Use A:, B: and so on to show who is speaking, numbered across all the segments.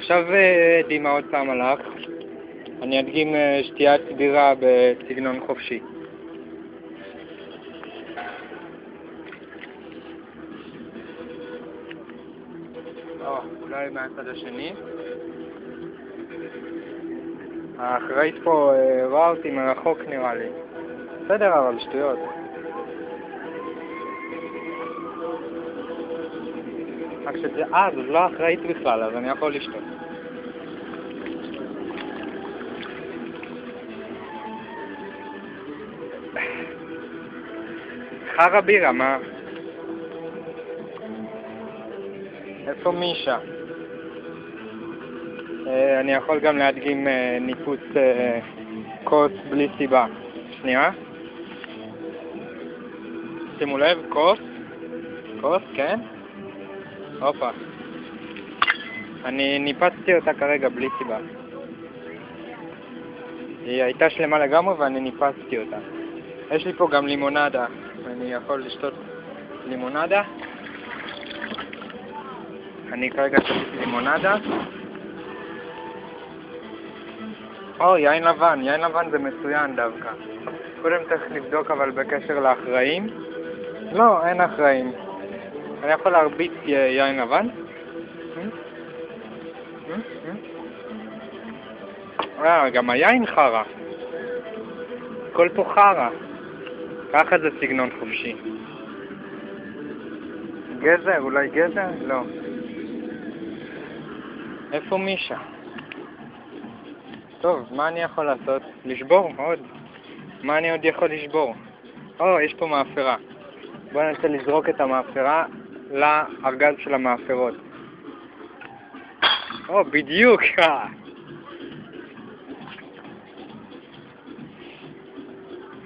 A: עכשיו דימה עוד פעם הלך. אני אדגים שתיית בירה בסגנון חופשי. אולי מהצד השני. האחראית פה רואה אותי מרחוק נראה לי. בסדר, אבל שטויות. רק שזה... זאת לא אחראית בכלל, אז אני יכול לשתות. חרא בירה, מה? איפה מישה? אני יכול גם להדגים ניפוץ כוס בלי סיבה. שנייה. שימו לב, כוס, כן? הופה. אני ניפצתי אותה כרגע בלי סיבה. היא הייתה שלמה לגמרי ואני ניפצתי אותה. יש לי פה גם לימונדה. אני יכול לשתות לימונדה. אני כרגע שתיתי לימונדה. יין לבן. יין לבן זה מצוין דווקא. קודם צריך לבדוק אבל בקשר לאחראים. לא, אין אחראים. אני יכול להרביץ יין לבן? גם היין חרה. הכל פה חרה. ככה זה סגנון חופשי. גזר? אולי גזר? לא. איפה מישה? טוב, מה אני יכול לעשות? לשבור עוד. מה אני עוד יכול לשבור? יש פה מאפרה. בואו ננסה לזרוק את המאפרה לארגז של המאפרות. בדיוק!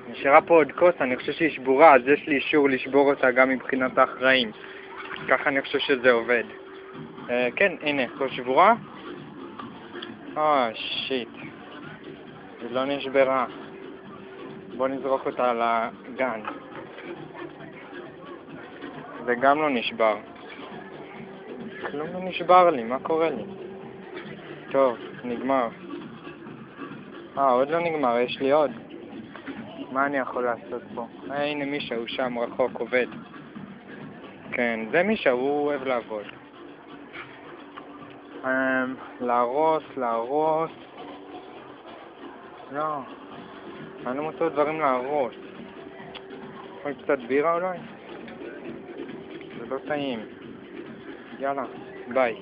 A: נשארה פה עוד כוס, אני חושב שהיא שבורה, אז יש לי אישור לשבור אותה גם מבחינת האחראים. ככה אני חושב שזה עובד. כן, הנה, כוס שבורה. שיט. היא לא נשברה. בואו נזרוק אותה על הגן. זה גם לא נשבר. כלום לא נשבר לי, מה קורה לי? טוב, נגמר. עוד לא נגמר, יש לי עוד. מה אני יכול לעשות פה? הנה מישה, הוא שם רחוק, עובד. כן, זה מישה, הוא אוהב לעבוד. להרוס. לא, אני לא מוצא דברים להרוס. יכול קצת בירה אולי? זה לא טעים. יאללה, ביי.